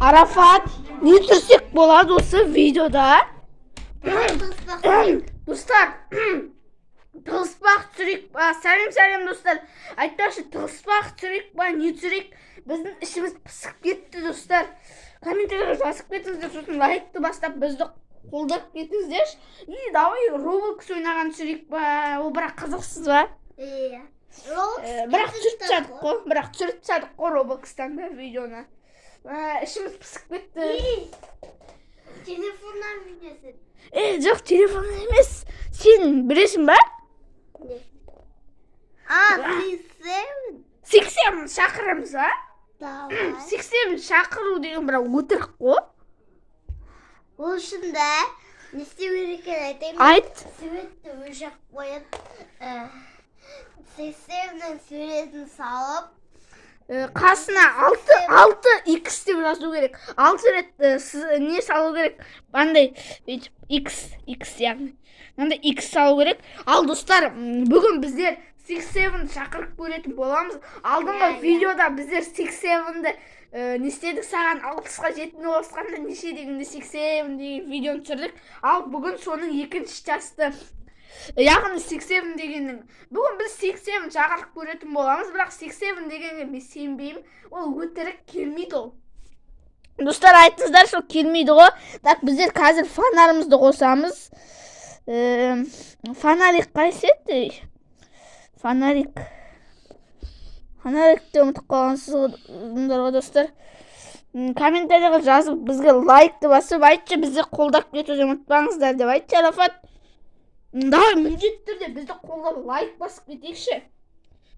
Arafat ne türsek болады осы видеода? Достар, тығыспақ түсірейік па? Сәлем достар. Айтпақшы, тығыспақ түсірейік па, не түсірейік? Біздің ішіміз пысып кетті, достар. Комментарийға жазып кетіңіздер, сосын лайкты бастап бізді қолдап кетіңіздерші. И давай Roblox ойнаған түсірейік па? Ол бірақ қызықсыз ба? Иә. Бірақ түсіріп тастадық қой Roblox'тан да видеоны. Ішіміз пысып кетті. Телефоннан видеосы. Жоқ, телефоннан емес. Сен білесің ба? Не? 67 шақырамыз ба? Давай. 67 шақыру деген бірақ өтірік қой. Ол шында не істеу керек екенін айтайын. Айт. Суретті өшіп қойып, 87-нің суретін салып, Қасына 6x деп жазу керек. 6 рет не салу керек? Бандай x яғни. Мынандай x салу керек. Ал достар, бүгін біздер 67-ді шақырып көретін боламыз. Алдыңғы видеода біздер 67-ді не істедік, саған 60-ға жетіне осқанда неше дегенде 87 деген видеоны түсірдік. Ал бүгін соның екінші часты. Яғни 87 дегеннің. Бүгін біз 87 шақырып көретін боламыз, бірақ 87 дегенге мен сенбеймін. Ол өтірік, келмейді ол. Достар, айтыңыздар, сол келмейді ғой. Так, біздер қазір фонарымызды қосамыз. Фонарик қайсы еді? Фонарикті ұмытып қалғансыздар ғой, достар. Комментарийға жазып, бізге лайкты басып, айтшы, бізді қолдап кетуді ұмытпаңыздар деп айтшы, Арafat. Давай, міндетті түрде бізді қолдап лайк басып кетейікші.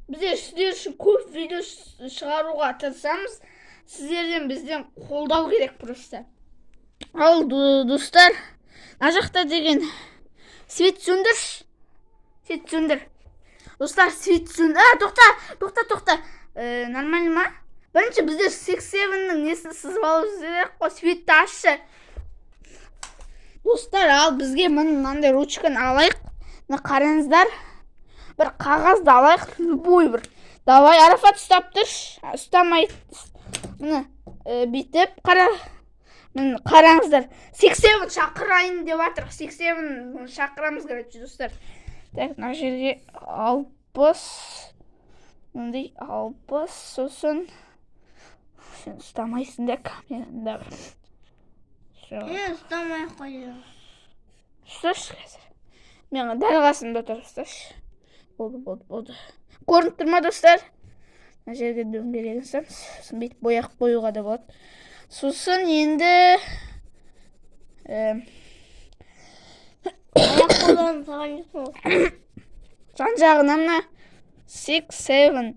Біздер сіздер үшін көп видео шығаруға тырысамыз. Сіздерден бізден қолдау керек просто. Ал достар, ана жақта деген свет сөндірші. Свет сөндір. Достар, свет сөндір. Тоқта. Нормально ма? Бірінші біздер 67-нің несін сызып алу керек қой, светті ашшы. Достар, ал бізге мынандай ручканы алайық. Қараңыздар. Бір қағазды алайық, любой бір. Давай, Арafat ұстап тұрш. Ұстамай. Міне, бүйтіп қараңыздар. 87 шақырайын деп жатыр. 87 шақырамыз керек, достар. Так, мына жерге 60. Мындай 60, сосын сен ұстамайсың да камераны. ұстамай қойдым. Ұсташы қазір. Мен дәл қасымда тұр, ұсташы. Болды. Көрініп тұр ма, достар? Мына жерге дөңгелегін саламыз. Сосын бүйтіп бояқ қоюға да болады. Сосын енді Аяқ қолдан саған жүрсің. жан жағына мына 67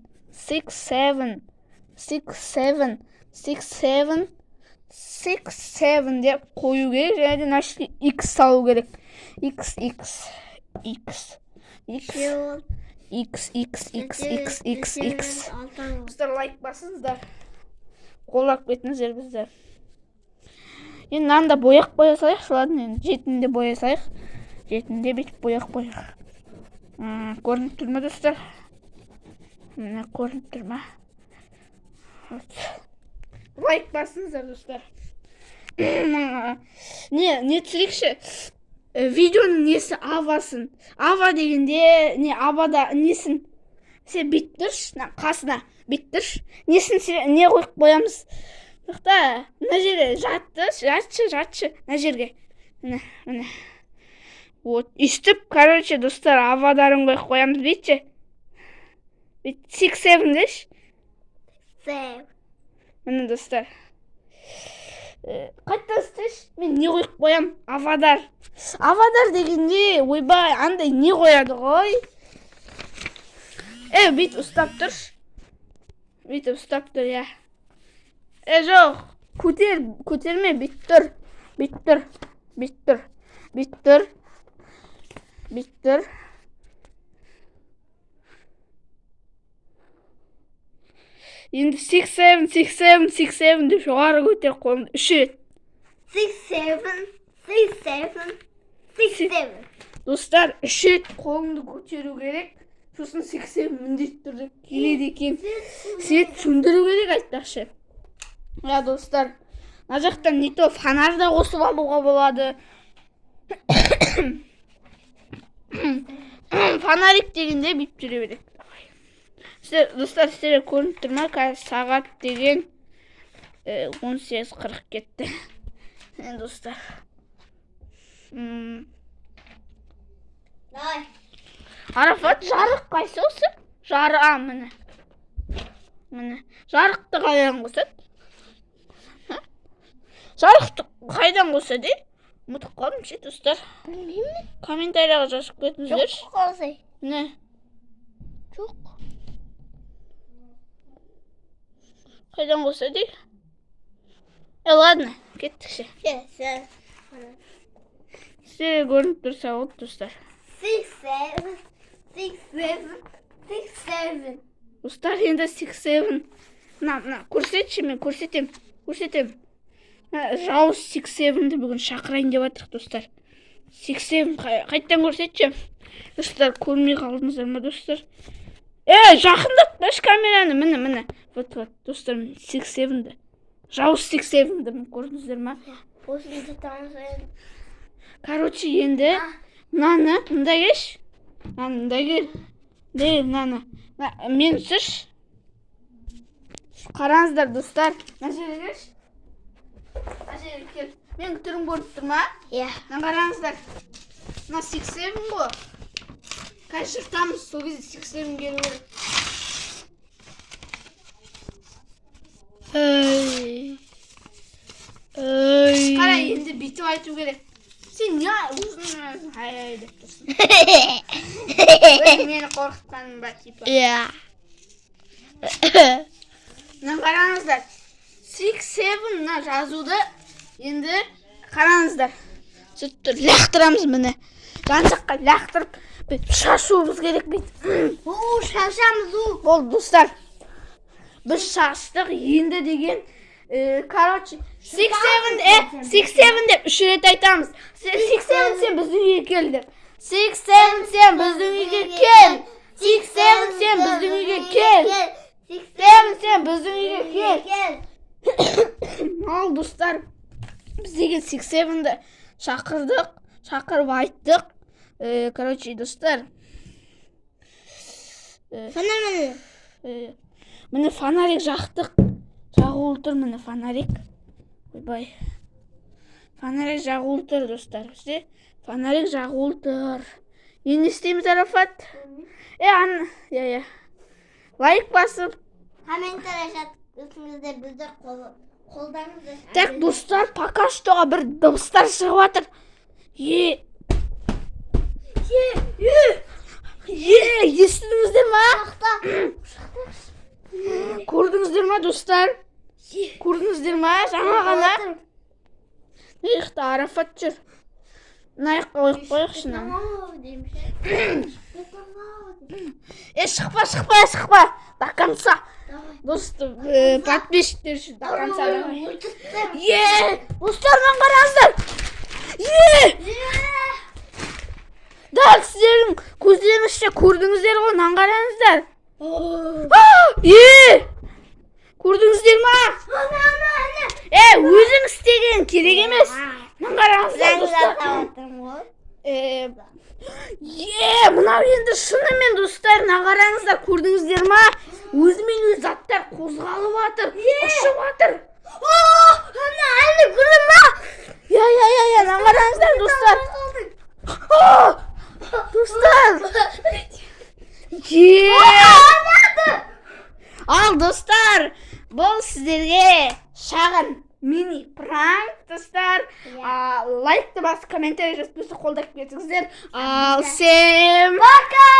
деп қою керек, және де нашли x салу керек. X. Біздер лайк басыңыздар. Қолдап кетіңіздер біздер. Енді мынанда бояқ боя салайықшы, ладно, енді жетінде боя салайық. Жетінде бүйтіп бояқ бояқ. Көрініп тұр ма, достар? Міне көрініп тұр ма? Лайк басыңыздар, достар. Не түсірейікші? Видеоның несі авасын. Ава дегенде, авада несін? Сен бүйтіп тұрш, қасына бүйтіп тұрш. Несін не қойып қоямыз? Жоқта, мына жерге жатшы, мына жерге. Міне. Вот, үстіп, короче, достар, авадарын қойып қоямыз, бүйтші. 67 деш? Міне, достар. Қайттан істеш? Мен не қойып қоям? Авадар. Авадар дегенде, ойбай, андай не қояды ғой? Бүйтіп ұстап тұрш. Бүйтіп ұстап тұр, я. Жоқ, көтерме, бүйтіп тұр. Енді 67 деп жоғары көтер қолымды 3 рет. 67. Достар, 3 рет қолымды көтеру керек. Сосын 87 міндетті түрде келеді екен. Свет сөндіру керек, айтпақшы. Ya достар, мына жақтан не то фонарь да қосып алуға болады. Фонарик дегенде бүйтіп жүре береді. Достар, сіздерге көрініп тұр ма? Қазір сағат деген 18:40 кетті. Достар. Давай. Арафат, жарық қайсы осы? Міне. Жарықты қайдан қосады? Жарықты қайдан қосады? Ұмытып қалдым ше, достар. Білмеймін. Комментарияға жазып кетіңіздер. Жоқ қалсай. Не? Жоқ. Қайдан қосады? Ладно, кеттікше. Сіздерге көрініп тұрса болды, достар. 6, 7. Достар, енді 6-7. Мына, көрсетші, мен көрсетем. Жауыз 6-7-ді бүгін шақырайын деп жатырық, достар. 6-7 қайттан көрсетші. Достар, көрмей қалдыңыздар ма, достар? Жақындатпаш камераны, міне. Вот, достар, 6-7-ді. Жауыз 6-7-ді көрдіңіздер ма? Осында танысайын. Короче, енді мынаны, мында кеш. Мында кел. Мынаны. Мен сүрш. Қараңыздар, достар. Мына жерге кеш. Мына жерге кел. Мен түрім көріп тұр ма? Иә. Мына қараңыздар. Мына 6-7 ғой. Қазір жұртамыз, сол кезде 6-7 келу керек. Қара, енді бүйтіп айту керек. Сен не өзің ай деп тұрсың. Өзің мені қорқытқаның ба, типа. Иә. Мына қараңыздар. 6-7 мына жазуды енді қараңыздар. Сөйтіп лақтырамыз міне. Жан жаққа лақтырып, шашуымыз керек бейді. Шашамыз у. Бол, достар. Біз шаштық енді деген, короче, 6-7 деп 3 рет айтамыз. 6-7 сен біздің үйге кел деп. 6-7 сен біздің үйге кел. 6-7 сен біздің үйге кел. 6-7 сен біздің үйге кел. Ал, достар, біз деген 6-7-ді шақырып айттық. Короче, достар. Фонарь. Міне фонарик жақтық. Жағулы тұр, міне фонарик. Ойбай. Фонарик жағулы тұр, достар. Фонарик жағулы тұр. Енді істейміз, Арафат? Лайк басып. Комментарий жазыңыздар, бізді қолдаңыздар. Так, достар, пока что бір дыбыстар шығып жатыр. Естідіңіздер ма? Көрдіңіздер ма, достар? Көрдіңіздер ма? Жаңа ғана. Иқта, Арафат жүр. Найыққа ойып қойықшы. Шықпа. До конца. Достар, подписчиктер үшін до конца. Достардан қараңыздар. Дәл сіздердің көздеріңізше көрдіңіздер ғой, нан қараңыздар. Көрдіңіздер ма? Өзің істеген керек емес. Нан қараңыздар, достар. Мынау енді шынымен, достар, нан қараңыздар, көрдіңіздер ма? Өзімен өз заттар қозғалып жатыр, ұшып жатыр. Әлі көрдің ма? Нан қараңыздар, достар. Достар. Ал, достар, бұл сіздерге шағын мини пранк, достар. Лайкты басып, комментарий жазып, бізді қолдап кетіңіздер. Ал, всем пока!